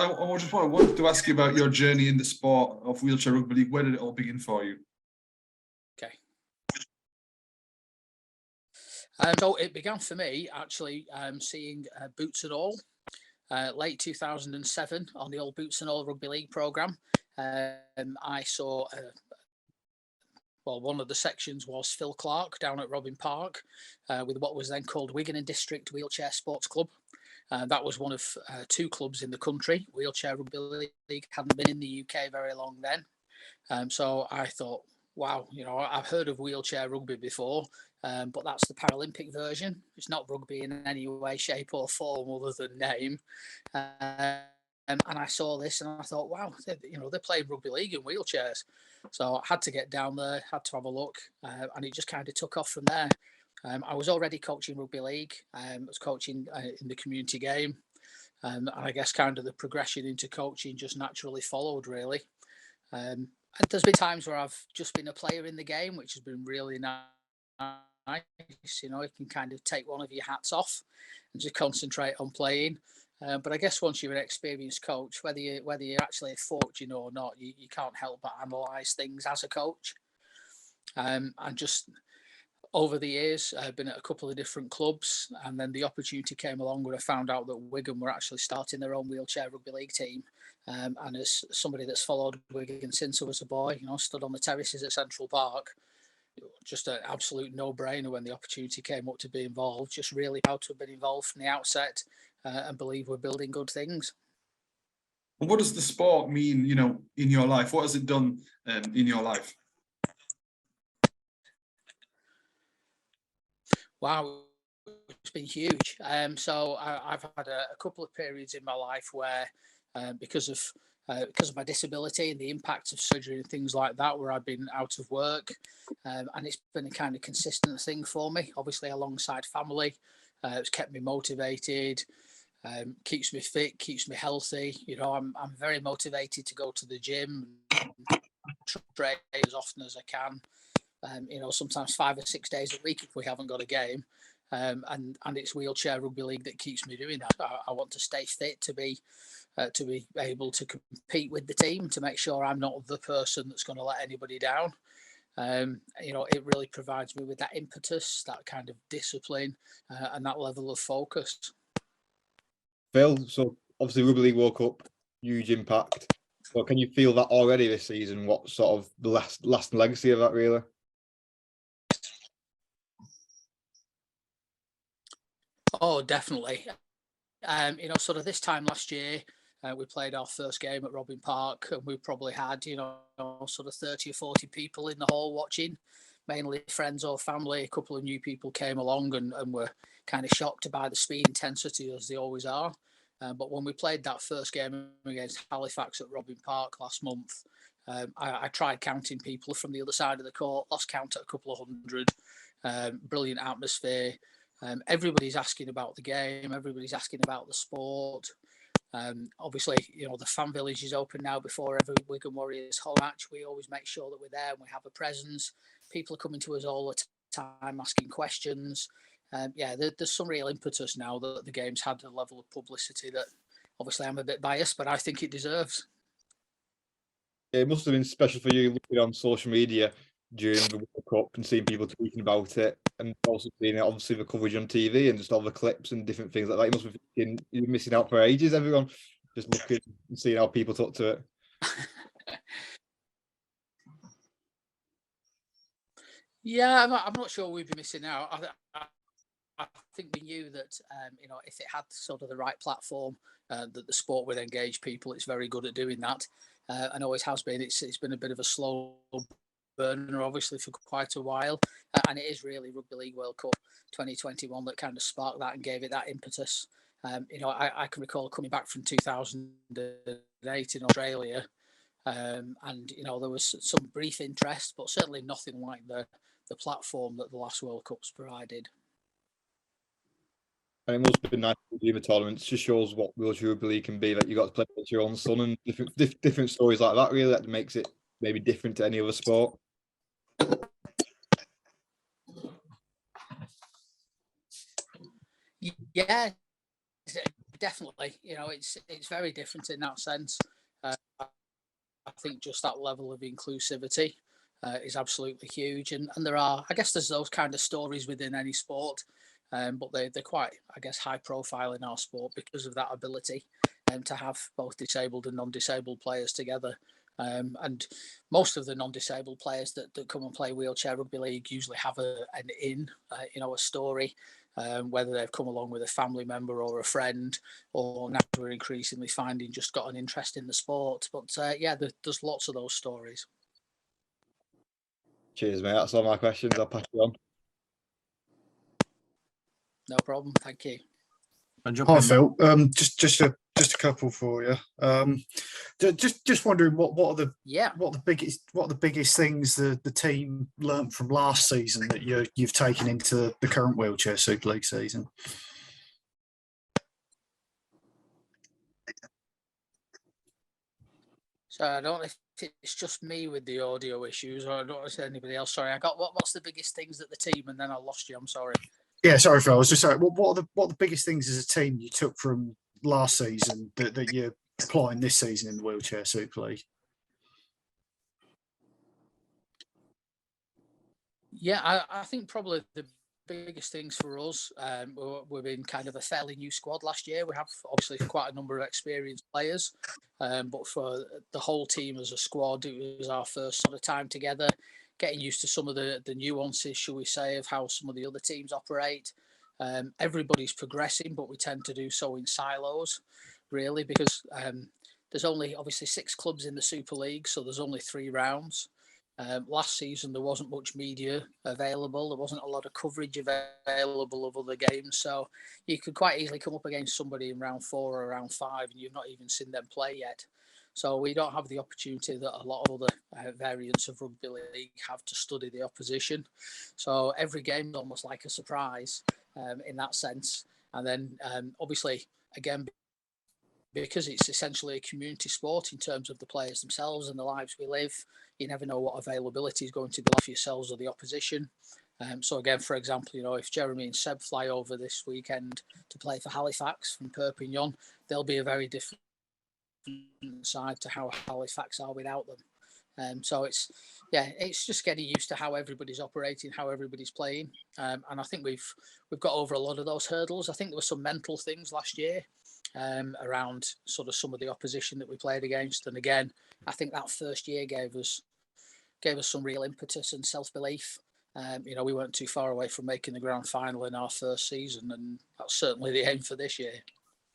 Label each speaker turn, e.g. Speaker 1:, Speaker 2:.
Speaker 1: I just wanted to ask you about your journey in the sport of wheelchair rugby league. Where did it all begin for you?
Speaker 2: Okay. So it began for me actually seeing Boots and All, late 2007 on the old Boots and All Rugby League programme. I saw, one of the sections was Phil Clark down at Robin Park with what was then called Wigan and District Wheelchair Sports Club. That was one of two clubs in the country. Wheelchair Rugby League hadn't been in the UK very long then. So I thought, wow, I've heard of wheelchair rugby before, but that's the Paralympic version. It's not rugby in any way, shape or form other than name. And I saw this and I thought, wow, they're playing rugby league in wheelchairs. So I had to get down there, had to have a look, and it just kind of took off from there. I was already coaching rugby league. I was coaching in the community game. And I guess kind of the progression into coaching just naturally followed, really. And there's been times where I've just been a player in the game, which has been really nice. You can kind of take one of your hats off and just concentrate on playing. But I guess once you're an experienced coach, whether you're actually a fortune or not, you can't help but analyse things as a coach. And just over the years, I've been at a couple of different clubs, and then the opportunity came along where I found out that Wigan were actually starting their own wheelchair rugby league team. And as somebody that's followed Wigan since I was a boy, stood on the terraces at Central Park, just an absolute no-brainer when the opportunity came up to be involved. Just really proud to have been involved from the outset and believe we're building good things.
Speaker 1: And what does the sport mean, in your life? What has it done in your life? Wow, it's been huge. So I've had a couple of periods in my life where, because of my disability and the impact of surgery and things like that, where I've been out of work, and it's been a kind of consistent thing for me. Obviously, alongside family, it's kept me motivated, keeps me fit, keeps me healthy. I'm very motivated to go to the gym, and train as often as I can. Sometimes 5 or 6 days a week if we haven't got a game. And it's wheelchair rugby league that keeps me doing that. I want to stay fit to be able to compete with the team, to make sure I'm not the person that's going to let anybody down. It really provides me with that impetus, that kind of discipline, and that level of focus.
Speaker 3: Phil, so obviously Rugby League World Cup, huge impact. So can you feel that already this season? What sort of the last legacy of that, really?
Speaker 2: Oh, definitely. Sort of this time last year, we played our first game at Robin Park, and we probably had, sort of 30 or 40 people in the hall watching, mainly friends or family. A couple of new people came along and were kind of shocked by the speed intensity, as they always are. But when we played that first game against Halifax at Robin Park last month, I tried counting people from the other side of the court, lost count at a couple of hundred. Brilliant atmosphere. Everybody's asking about the game. Everybody's asking about the sport. Obviously, the fan village is open now before every Wigan Warriors home match. We always make sure that we're there and we have a presence. People are coming to us all the time asking questions. There's some real impetus now that the game's had a level of publicity that obviously I'm a bit biased, but I think it deserves.
Speaker 3: It must have been special for you looking on social media during the World Cup and seeing people tweeting about it, and also seeing obviously the coverage on TV and just all the clips and different things like that. You must be thinking you're missing out for ages. Everyone just looking and seeing how people talk to it.
Speaker 2: Yeah, I'm not sure we'd be missing out. I think we knew that if it had sort of the right platform, that the sport would engage people. It's very good at doing that, and always has been. It's been a bit of a slow burner, obviously, for quite a while, and it is really Rugby League World Cup 2021 that kind of sparked that and gave it that impetus. I can recall coming back from 2008 in Australia, and there was some brief interest, but certainly nothing like the platform that the last World Cups provided.
Speaker 3: And it must have been nice to do the tournaments. Just shows what wheelchair rugby league can be. That you got to play with your own son and different stories like that. Really, that makes it maybe different to any other sport.
Speaker 2: Yeah,
Speaker 1: definitely. You know, it's very different in that sense. I think just that level of inclusivity is absolutely huge, and there are, I guess, there's those kind of stories within any sport, but they're quite, I guess, high profile in our sport because of that ability to have both disabled and non-disabled players together. And most of the non-disabled players that come and play Wheelchair Rugby League usually have a story, whether they've come along with a family member or a friend, or now we're increasingly finding just got an interest in the sport. But there's lots of those stories.
Speaker 3: Cheers, mate. That's all my questions. I'll pass you on.
Speaker 1: No problem. Thank you.
Speaker 4: Hi, Phil. Just a couple for you. Just wondering what are the biggest things the team learnt from last season that you've taken into the current Wheelchair Super League season?
Speaker 1: So I don't know if it's just me with the audio issues, or I don't know if it's anybody else. Sorry, I got what's the biggest things that the team, and then I lost you. I'm sorry.
Speaker 4: Yeah, sorry, Phil. I was just saying, what are the biggest things as a team you took from last season that you're applying this season in the Wheelchair Super League?
Speaker 1: Yeah, I think probably the biggest things for us, we've been kind of a fairly new squad last year. We have obviously quite a number of experienced players, but for the whole team as a squad, it was our first sort of time together, getting used to some of the nuances, shall we say, of how some of the other teams operate. Everybody's progressing, but we tend to do so in silos, really, because there's only obviously 6 clubs in the Super League, so there's only 3 rounds. Last season, there wasn't much media available. There wasn't a lot of coverage available of other games. So you could quite easily come up against somebody in round 4 or round 5 and you've not even seen them play yet. So we don't have the opportunity that a lot of other variants of rugby league have to study the opposition. So every game is almost like a surprise in that sense. And then obviously, again, because it's essentially a community sport in terms of the players themselves and the lives we live, you never know what availability is going to be for yourselves or the opposition. So again, for example, if Jeremy and Seb fly over this weekend to play for Halifax from Perpignan, they'll be a very different side to how Halifax are without them. So it's just getting used to how everybody's operating, how everybody's playing, and I think we've got over a lot of those hurdles. I think there were some mental things last year around sort of some of the opposition that we played against, and again, I think that first year gave us some real impetus and self-belief. We weren't too far away from making the grand final in our first season, and that's certainly the aim for this year.